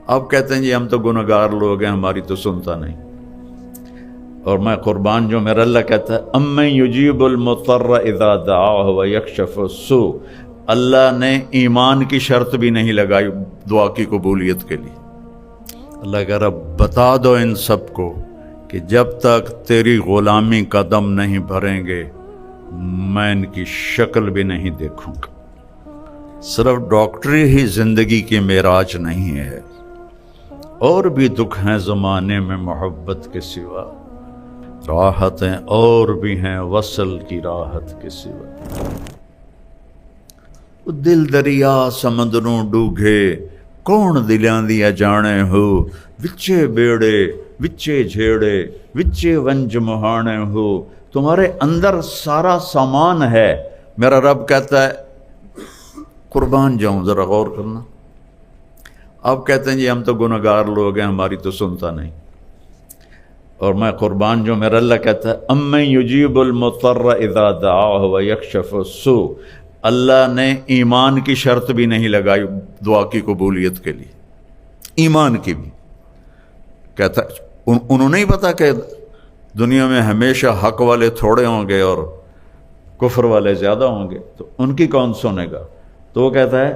اب کہتے ہیں جی ہم تو گنہگار لوگ ہیں، ہماری تو سنتا نہیں۔ اور میں قربان جو میرا اللہ کہتا ہے امن یجیب المضطر اذا دعاہ ویکشف السوء، اللہ نے ایمان کی شرط بھی نہیں لگائی دعا کی قبولیت کے لیے۔ اللہ کہہ رہا بتا دو ان سب کو کہ جب تک تیری غلامی کا دم نہیں بھریں گے میں ان کی شکل بھی نہیں دیکھوں گا۔ صرف ڈاکٹری ہی زندگی کی معراج نہیں ہے، اور بھی دکھ ہیں زمانے میں محبت کے سوا، راحتیں اور بھی ہیں وصل کی راحت کے سوا۔ دل دریا سمندروں ڈوگے کون دلیاں دیا جانے ہو، وچے بیڑے وچے جھیڑے وچے ونج مہانے ہو، تمہارے اندر سارا سامان ہے۔ میرا رب کہتا ہے قربان جاؤں، ذرا غور کرنا۔ آپ کہتے ہیں جی ہم تو گنہگار لوگ ہیں، ہماری تو سنتا نہیں۔ اور میں قربان جو میرا اللہ کہتا ہے امن یجیب المضطر اذا دعاہ ویکشف السوء، اللہ نے ایمان کی شرط بھی نہیں لگائی دعا کی قبولیت کے لیے، ایمان کی بھی۔ کہتا انہوں نہیں پتا کہ دنیا میں ہمیشہ حق والے تھوڑے ہوں گے اور کفر والے زیادہ ہوں گے، تو ان کی کون سنے گا؟ تو وہ کہتا ہے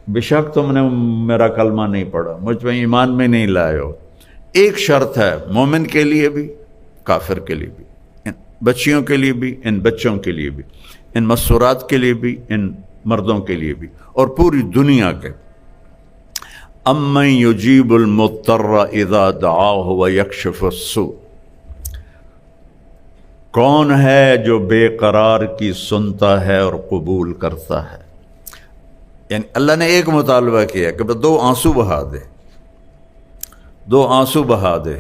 بے شک تم نے میرا کلمہ نہیں پڑھا، مجھ پہ ایمان میں نہیں لائے ہو۔ ایک شرط ہے مومن کے لیے بھی کافر کے لیے بھی، ان بچیوں کے لیے بھی، ان بچوں کے لیے بھی، ان مستورات کے لیے بھی، ان مردوں کے لیے بھی، اور پوری دنیا کے۔ امن یجیب المضطر اذا دعاہ ویکشف السوء، کون ہے جو بے قرار کی سنتا ہے اور قبول کرتا ہے؟ یعنی اللہ نے ایک مطالبہ کیا کہ بس 2 آنسو بہا دے، 2 آنسو بہا دے،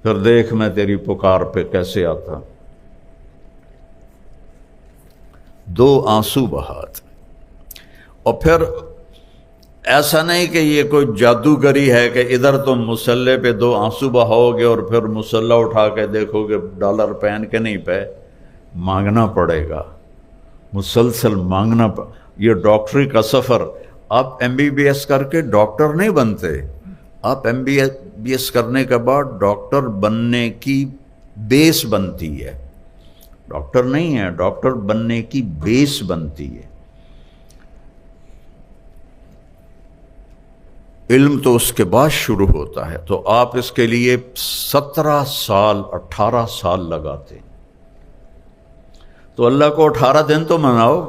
پھر دیکھ میں تیری پکار پہ کیسے آتا۔ 2 آنسو بہا دے، اور پھر ایسا نہیں کہ یہ کوئی جادوگری ہے کہ ادھر تم مسلح پہ 2 آنسو بہاؤ گے اور پھر مسلح اٹھا کے دیکھو گے ڈالر پہن کے نہیں پہ، مانگنا پڑے گا، مسلسل مانگنا یہ ڈاکٹری کا سفر۔ آپ MBBS کر کے ڈاکٹر نہیں بنتے، آپ MBBS کرنے کے بعد ڈاکٹر بننے کی بیس بنتی ہے، ڈاکٹر نہیں ہے، ڈاکٹر بننے کی بیس بنتی ہے۔ علم تو اس کے بعد شروع ہوتا ہے، تو آپ اس کے لیے 17 سال 18 سال لگاتے، تو اللہ کو 18 دن تو مناؤ،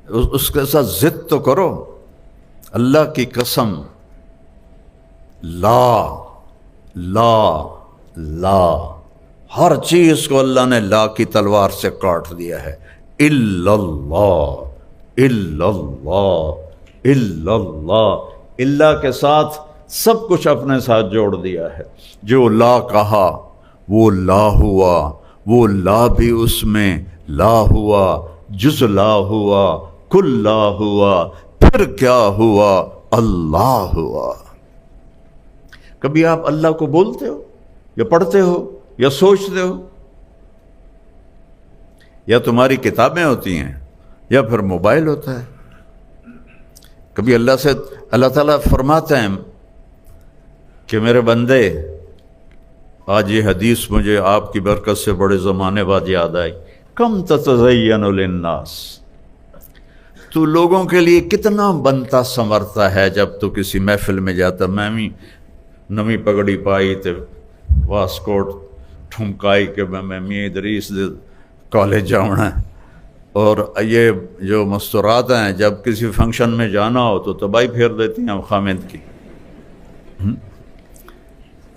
اس کے ساتھ ضد تو کرو۔ اللہ کی قسم، لا لا لا، ہر چیز کو اللہ نے لا کی تلوار سے کاٹ دیا ہے۔ الا اللہ الا اللہ الا اللہ، اللہ کے ساتھ سب کچھ اپنے ساتھ جوڑ دیا ہے۔ جو لا کہا وہ لا ہوا، وہ لا بھی اس میں لا ہوا، جز لا ہوا، کل لا ہوا، پھر کیا ہوا؟ اللہ ہوا۔ کبھی آپ اللہ کو بولتے ہو یا پڑھتے ہو یا سوچتے ہو؟ یا تمہاری کتابیں ہوتی ہیں یا پھر موبائل ہوتا ہے؟ کبھی اللہ سے اللہ تعالیٰ فرماتے ہیں کہ میرے بندے، آج یہ حدیث مجھے آپ کی برکت سے بڑے زمانے بعد یاد آئی، کم تتزین للناس، تو لوگوں کے لیے کتنا بنتا سنورتا ہے۔ جب تو کسی محفل میں جاتا، میں بھی نمی پگڑی پائی تے واسکوٹ ٹھمکائی کہ میں میاں ادریس دے کالج جاؤنا ہے، اور یہ جو مستورات ہیں جب کسی فنکشن میں جانا ہو تو تباہی پھیر دیتی ہیں خامد کی،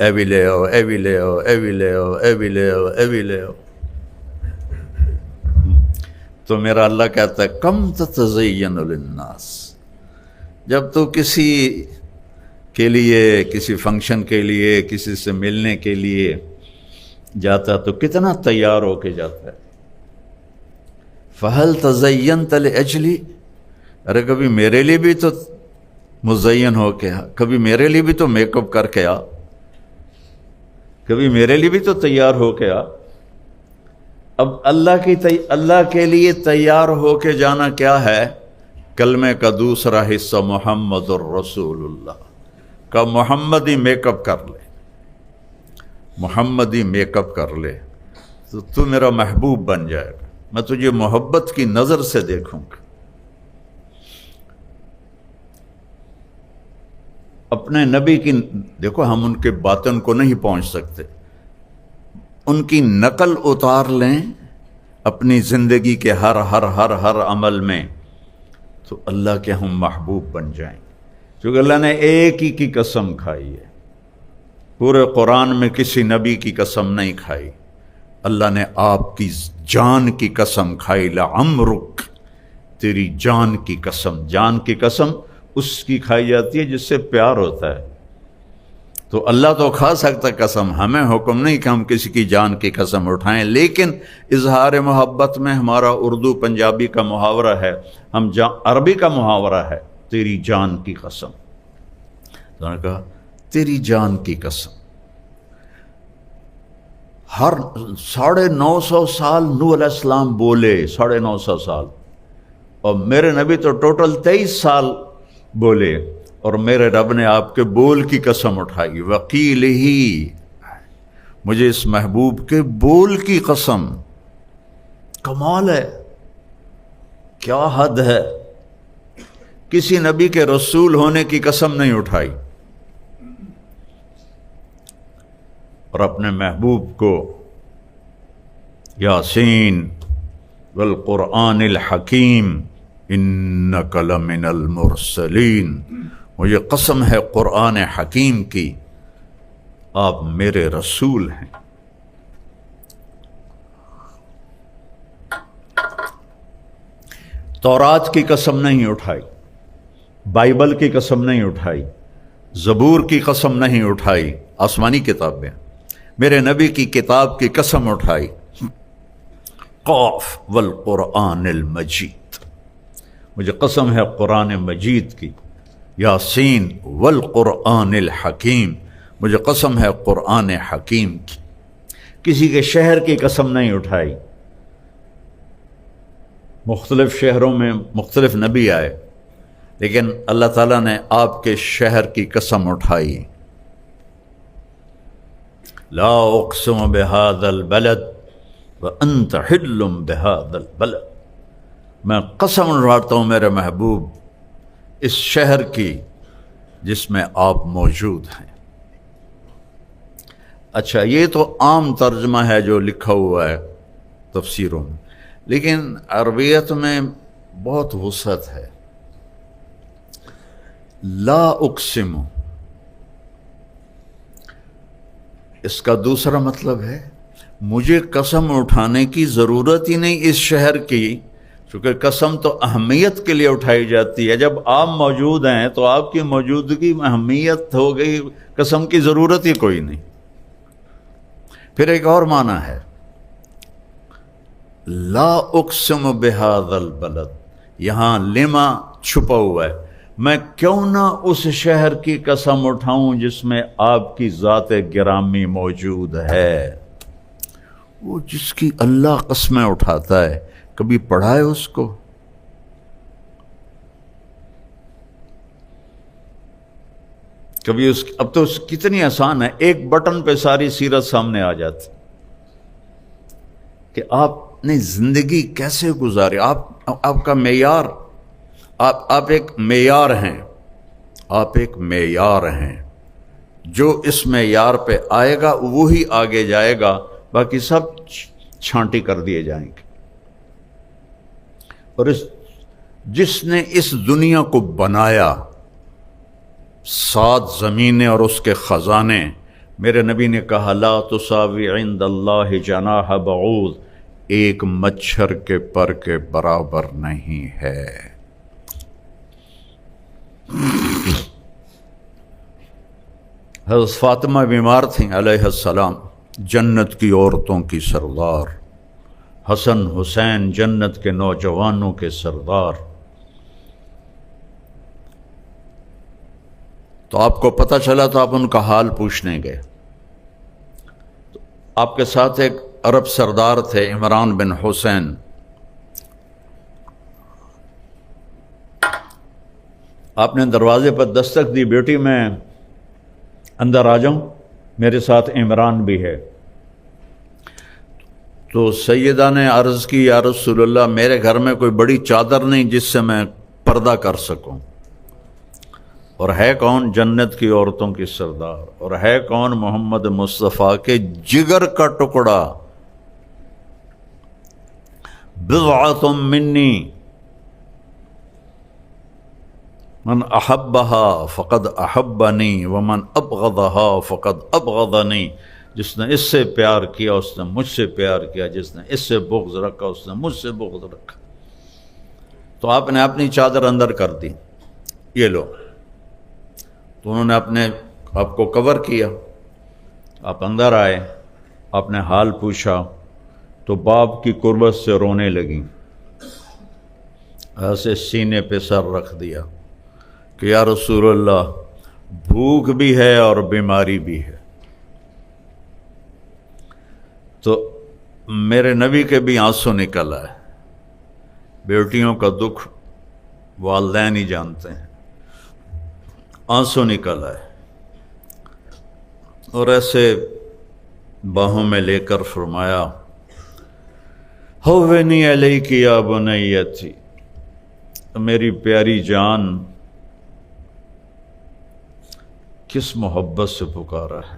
اے بھی لے آؤ، اے بھی لے آؤ، اے بھی لے آؤ، اے بھی لے آؤ، اے بھی لے آؤ۔ تو میرا اللہ کہتا ہے کم تتزین للناس، جب تو کسی کے لیے، کسی فنکشن کے لیے، کسی سے ملنے کے لیے جاتا تو کتنا تیار ہو کے جاتا ہے۔ فہل تزینت لاجلی، ارے کبھی میرے لیے بھی تو مزین ہو کے آ، کبھی میرے لیے بھی تو میک اپ کر کے آ، کبھی میرے لیے بھی تو تیار ہو کے آ۔ اب اللہ کے لیے تیار ہو کے جانا کیا ہے؟ کلمے کا دوسرا حصہ محمد الرسول اللہ کا، محمدی میک اپ کر لے، محمدی میک اپ کر لے تو تو میرا محبوب بن جائے گا، میں تجھے محبت کی نظر سے دیکھوں گا۔ اپنے نبی کی، دیکھو ہم ان کے باطن کو نہیں پہنچ سکتے، ان کی نقل اتار لیں اپنی زندگی کے ہر عمل میں، تو اللہ کے ہم محبوب بن جائیں گے۔ کیونکہ اللہ نے ایک ہی کی قسم کھائی ہے، پورے قرآن میں کسی نبی کی قسم نہیں کھائی، اللہ نے آپ کی جان کی قسم کھائی، لعمرک، تیری جان کی قسم۔ جان کی قسم اس کی کھائی جاتی ہے جس سے پیار ہوتا ہے، تو اللہ تو کھا سکتا قسم، ہمیں حکم نہیں کہ ہم کسی کی جان کی قسم اٹھائیں، لیکن اظہار محبت میں ہمارا اردو پنجابی کا محاورہ ہے، عربی کا محاورہ ہے، تیری جان کی قسم۔ تو نے کہا تیری جان کی قسم۔ ہر 950 سال نوح علیہ السلام بولے، 950 سال، اور میرے نبی تو ٹوٹل 23 سال بولے، اور میرے رب نے آپ کے بول کی قسم اٹھائی، وکیل ہی، مجھے اس محبوب کے بول کی قسم۔ کمال ہے، کیا حد ہے، کسی نبی کے رسول ہونے کی قسم نہیں اٹھائی، اور اپنے محبوب کو یاسین والقرآن الحکیم انک لمن المرسلین، مجھے قسم ہے قرآن حکیم کی، آپ میرے رسول ہیں۔ تورات کی قسم نہیں اٹھائی، بائبل کی قسم نہیں اٹھائی، زبور کی قسم نہیں اٹھائی، آسمانی کتابیں، میرے نبی کی کتاب کی قسم اٹھائی، قاف والقرآن المجید، مجھے قسم ہے قرآن مجید کی، یاسین والقرآن الحکیم، مجھے قسم ہے قرآن حکیم کی۔ کسی کے شہر کی قسم نہیں اٹھائی، مختلف شہروں میں مختلف نبی آئے، لیکن اللہ تعالیٰ نے آپ کے شہر کی قسم اٹھائی، لا اقسم بہذا البلد وانت حل بہذا البلد، میں قسم اٹھاتا ہوں میرے محبوب اس شہر کی جس میں آپ موجود ہیں۔ اچھا، یہ تو عام ترجمہ ہے جو لکھا ہوا ہے تفسیروں میں، لیکن عربیت میں بہت وسعت ہے۔ لا اقسم، اس کا دوسرا مطلب ہے مجھے قسم اٹھانے کی ضرورت ہی نہیں اس شہر کی، چونکہ قسم تو اہمیت کے لیے اٹھائی جاتی ہے، جب آپ موجود ہیں تو آپ کی موجودگی میں اہمیت ہو گئی، قسم کی ضرورت ہی کوئی نہیں۔ پھر ایک اور معنی ہے، لا اقسم بہذا البلد، یہاں لما چھپا ہوا ہے، میں کیوں نہ اس شہر کی قسم اٹھاؤں جس میں آپ کی ذات گرامی موجود ہے۔ وہ جس کی اللہ قسمیں اٹھاتا ہے، کبھی پڑھا ہے اس کو؟ کبھی اب تو کتنی آسان ہے، ایک بٹن پہ ساری سیرت سامنے آ جاتی کہ آپ نے زندگی کیسے گزاری، آپ کا معیار، آپ ایک معیار ہیں، آپ ایک معیار ہیں، جو اس معیار پہ آئے گا وہی آگے جائے گا، باقی سب چھانٹی کر دیے جائیں گے۔ اور جس نے اس دنیا کو بنایا، 7 زمینیں اور اس کے خزانے، میرے نبی نے کہا لا تساوی عند اللہ جناح بعوض، ایک مچھر کے پر کے برابر نہیں ہے۔ حضرت فاطمہ بیمار تھیں علیہ السلام، جنت کی عورتوں کی سردار، حسن حسین جنت کے نوجوانوں کے سردار، تو آپ کو پتہ چلا تو آپ ان کا حال پوچھنے گئے۔ آپ کے ساتھ ایک عرب سردار تھے، عمران بن حسین، آپ نے دروازے پر دستک دی، بیٹی میں اندر آ جاؤں، میرے ساتھ عمران بھی ہے۔ تو سیدہ نے عرض کی یا رسول اللہ میرے گھر میں کوئی بڑی چادر نہیں جس سے میں پردہ کر سکوں، اور ہے کون جنت کی عورتوں کی سردار، اور ہے کون محمد مصطفیٰ کے جگر کا ٹکڑا، بضعۃ منی من احبها فقد احبنی ومن ابغضها فقد ابغضنی، جس نے اس سے پیار کیا اس نے مجھ سے پیار کیا، جس نے اس سے بغض رکھا اس نے مجھ سے بغض رکھا۔ تو آپ نے اپنی چادر اندر کر دی، یہ لو۔ تو انہوں نے آپ کو کور کیا، آپ اندر آئے، آپ نے حال پوچھا تو باپ کی قربت سے رونے لگیں، ایسے سینے پہ سر رکھ دیا کہ یا رسول اللہ بھوک بھی ہے اور بیماری بھی ہے۔ تو میرے نبی کے بھی آنسو نکل آئے، بیٹیوں کا دکھ والدین ہی جانتے ہیں، آنسو نکل آئے، اور ایسے باہوں میں لے کر فرمایا ہوینی علیک یا بنیتی، میری پیاری جان کس محبت سے پکارا ہے،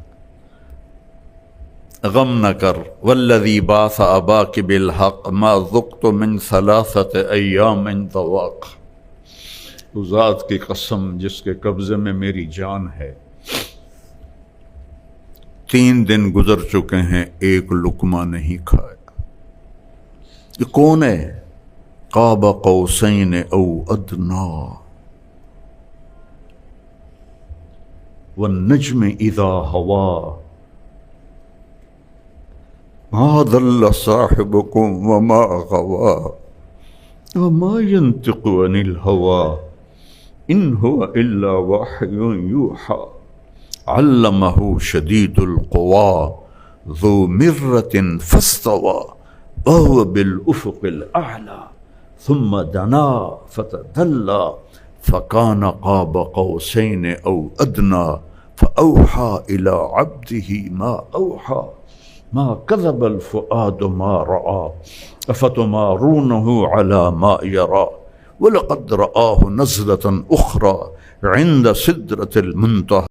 غم نہ کر، والذی بعث اباک بالحق ما ذقت من ثلاثۃ ایام طواق، اس ذات کی قسم جس کے قبضے میں میری جان ہے، 3 دن گزر چکے ہیں ایک لقمہ نہیں کھایا۔ یہ کون ہے؟ قاب قوسین او ادنا والنجم اذا ہوا ما ضل صاحبكم وما غوا وما ينطق عن الهوى ان هو الا وحي يوحى علمه شديد القوى ذو مرة فاستوى وهو بالأفق الأعلى ثم دنا فتدلى فكان قاب قوسين أو أدنى فأوحى إلى عبده ما أوحى ما كذب الفؤاد ما رأى أفتمارونه على ما يرى ولقد رآه نزلة أخرى عند سدرة المنتهى